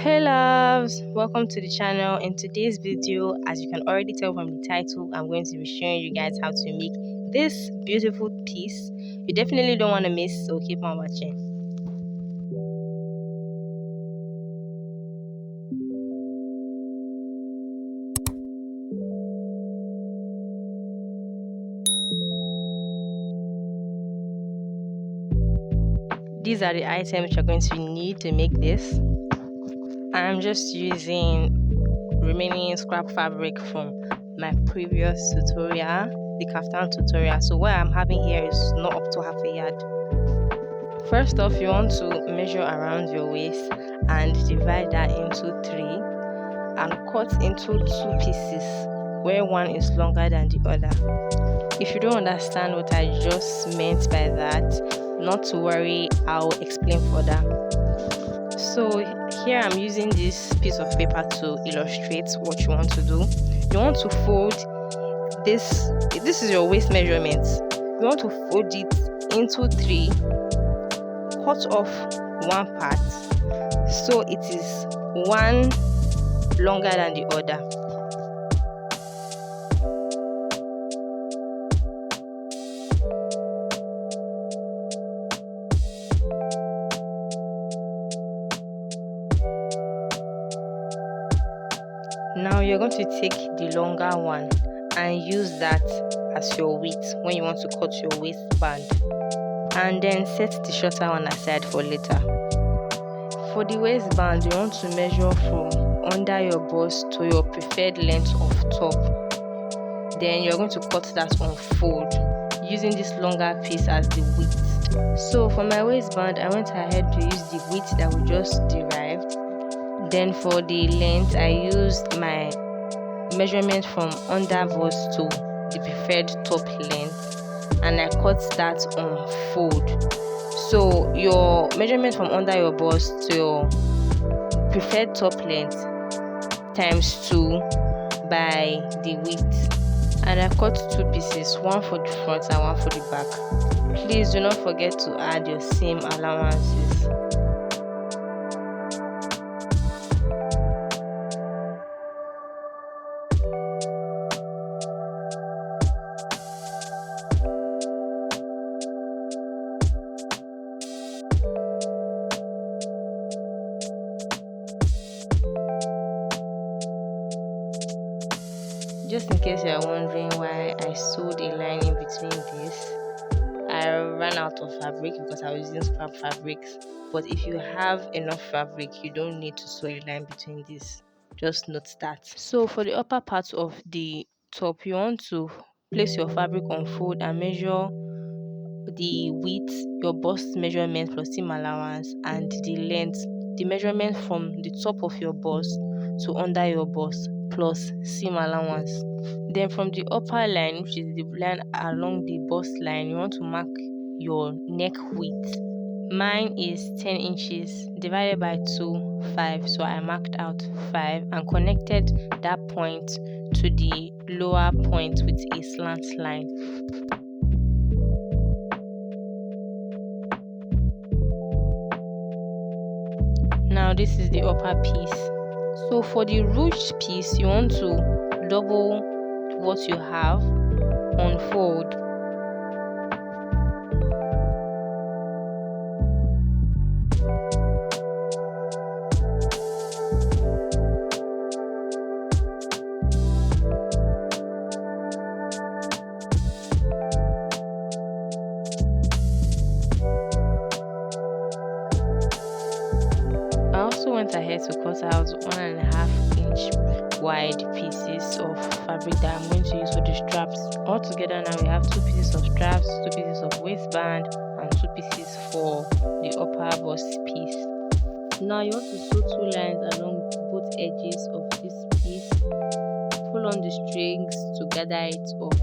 Hey loves, welcome to the channel. In today's video, as you can already tell from the title, I'm going to be showing you guys how to make this beautiful piece. You definitely don't want to miss, so keep on watching. These are the items you're going to need to make this. I'm just using remaining scrap fabric from my previous tutorial, the kaftan tutorial. So what I'm having here is not up to half a yard. First off, you want to measure around your waist and divide that into 3 and cut into 2 pieces where one is longer than the other. If you don't understand what I just meant by that, not to worry, I'll explain further. So here I'm using this piece of paper to illustrate what you want to do. You want to fold this is your waist measurement. You want to fold it into 3, cut off one part so it is one longer than the other. Now you're going to take the longer one and use that as your width when you want to cut your waistband, and then set the shorter one aside for later. For the waistband, you want to measure from under your bust to your preferred length of top. Then you're going to cut that on fold using this longer piece as the width. So for my waistband, I went ahead to use the width that we just derived. Then for the length, I used my measurement from under bust to the preferred top length, and I cut that on fold. So your measurement from under your bust to your preferred top length times 2 by the width, and I cut 2 pieces, one for the front and one for the back. Please do not forget to add your seam allowances. Just in case you are wondering why I sewed a line in between this, I ran out of fabric because I was using scrap fabrics. But if you have enough fabric, you don't need to sew a line between this. Just note that. So for the upper part of the top, you want to place your fabric on fold and measure the width, your bust measurement plus seam allowance, and the length, the measurement from the top of your bust to under your bust plus seam allowance. Then from the upper line, which is the line along the bust line, you want to mark your neck width. Mine is 10 inches divided by 2, 5. So I marked out 5 and connected that point to the lower point with a slant line. Now this is the upper piece. So for the ruched piece, you want to double what you have, unfold, I also went ahead to cut out 1.5 inch wide pieces of fabric that I'm going to use for the straps. Altogether now we have 2 pieces of straps, 2 pieces of waistband, and 2 pieces for the upper bust piece. Now you want to sew 2 lines along both edges of this piece. Pull on the strings to gather it up.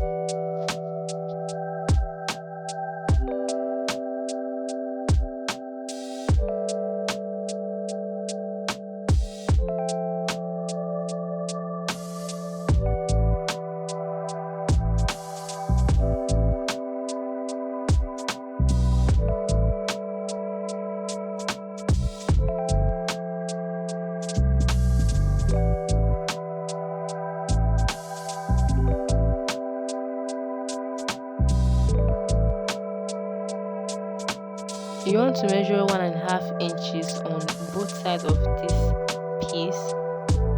want to measure 1.5 inches on both sides of this piece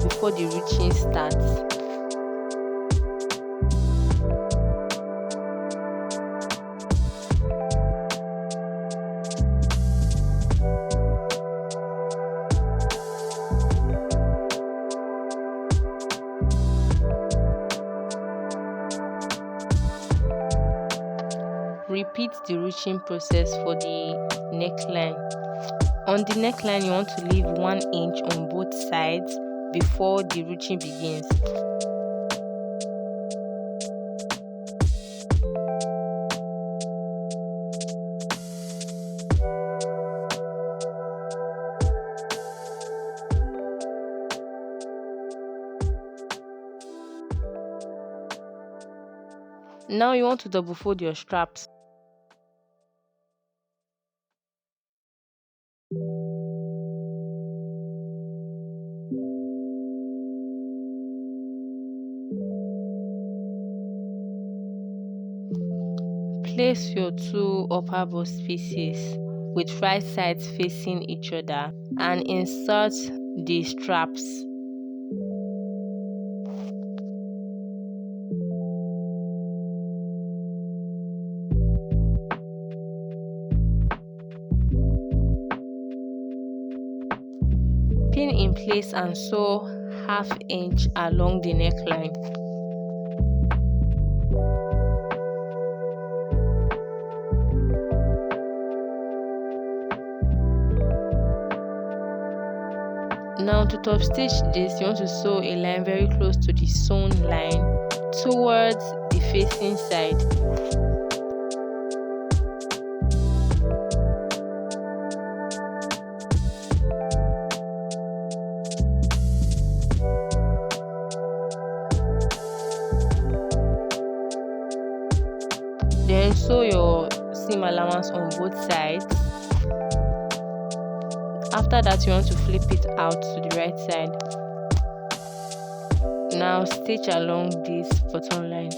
before the ruching starts. Repeat the ruching process for the neckline. On the neckline, you want to leave 1 inch on both sides before the ruching begins. Now you want to double fold your straps. Place your 2 upper bust pieces with right sides facing each other and insert the straps. Pin in place and sew 1/2 inch along the neckline. Now to top stitch this, you want to sew a line very close to the sewn line towards the facing side. Then sew your seam allowance on both sides. After that, you want to flip it out to the right side. Now stitch along this bottom line.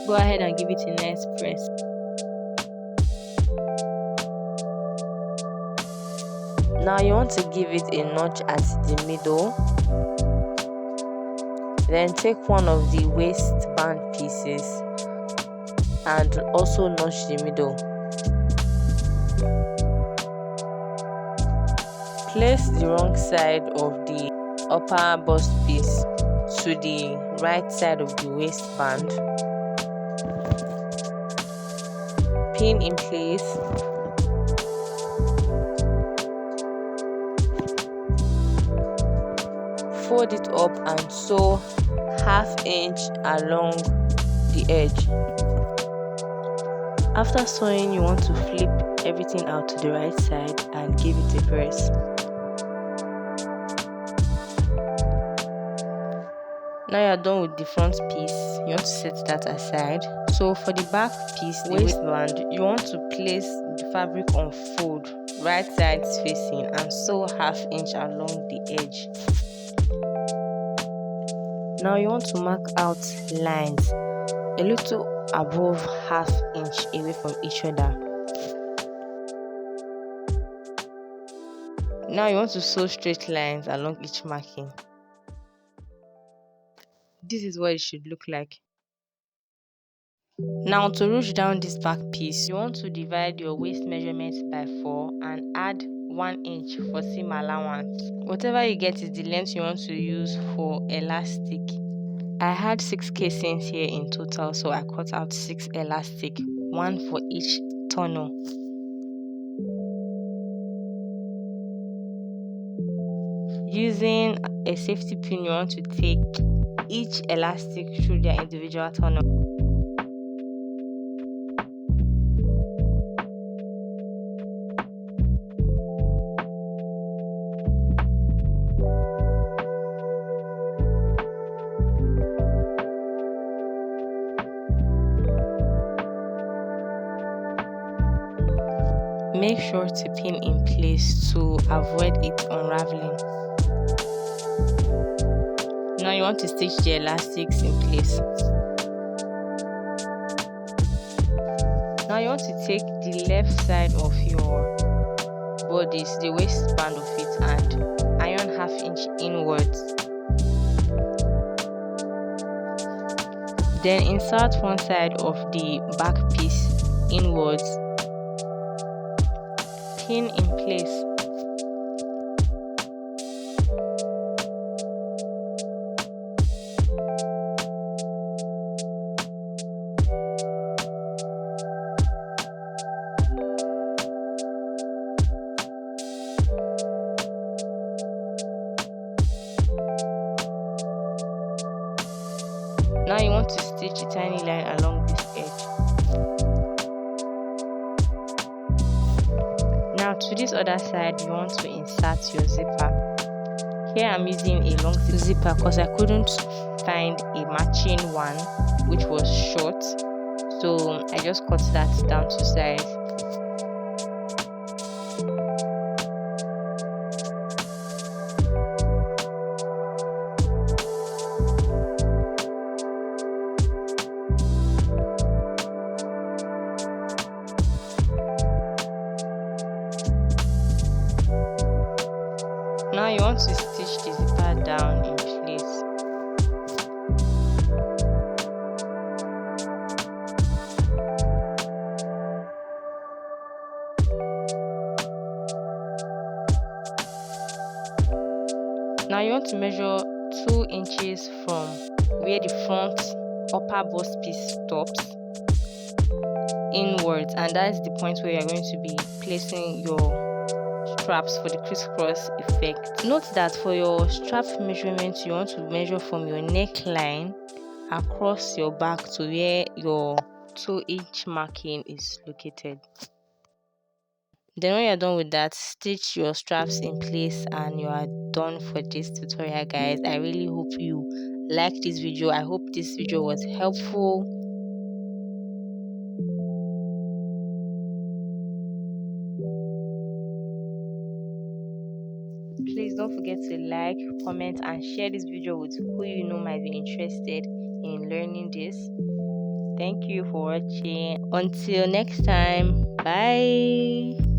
Go ahead and give it a nice press. Now you want to give it a notch at the middle. Then take one of the waistband pieces and also notch the middle. Place the wrong side of the upper bust piece to the right side of the waistband. Pin in place. Fold it up and sew 1/2 inch along the edge. After sewing, you want to flip everything out to the right side and give it a press. Now you are done with the front piece. You want to set that aside. So for the back piece, the waistband, you want to place the fabric on fold, right sides facing, and sew 1/2 inch along the edge. Now you want to mark out lines a little above 1/2 inch away from each other. Now you want to sew straight lines along each marking. This is what it should look like. Now to ruch down this back piece, you want to divide your waist measurement by 4 and add 1 inch for seam allowance. Whatever you get is the length you want to use for elastic. I had 6 casings here in total, so I cut out 6 elastic, 1 for each tunnel. Using a safety pin, you want to take each elastic through their individual tunnel. Make sure to pin in place to avoid it unraveling. Now you want to stitch the elastics in place. Now you want to take the left side of your bodice, the waistband of it, and iron 1/2 inch inwards. Then insert one side of the back piece inwards. Pin in place. Now you want to stitch a tiny line along this edge. Now to this other side, you want to insert your zipper. Here I'm using a long zipper because I couldn't find a matching one which was short, so I just cut that down to size. Now you want to stitch the zipper down in place. Now you want to measure 2 inches from where the front upper bust piece stops inwards, and that is the point where you are going to be placing your straps for the crisscross effect. Note that for your strap measurement, you want to measure from your neckline across your back to where your 2-inch marking is located. Then when you're done with that, stitch your straps in place and you are done for this tutorial, guys. I really hope you like this video. I hope this video was helpful. Please don't forget to like, comment, and share this video with who you know might be interested in learning this. Thank you for watching. Until next time, bye.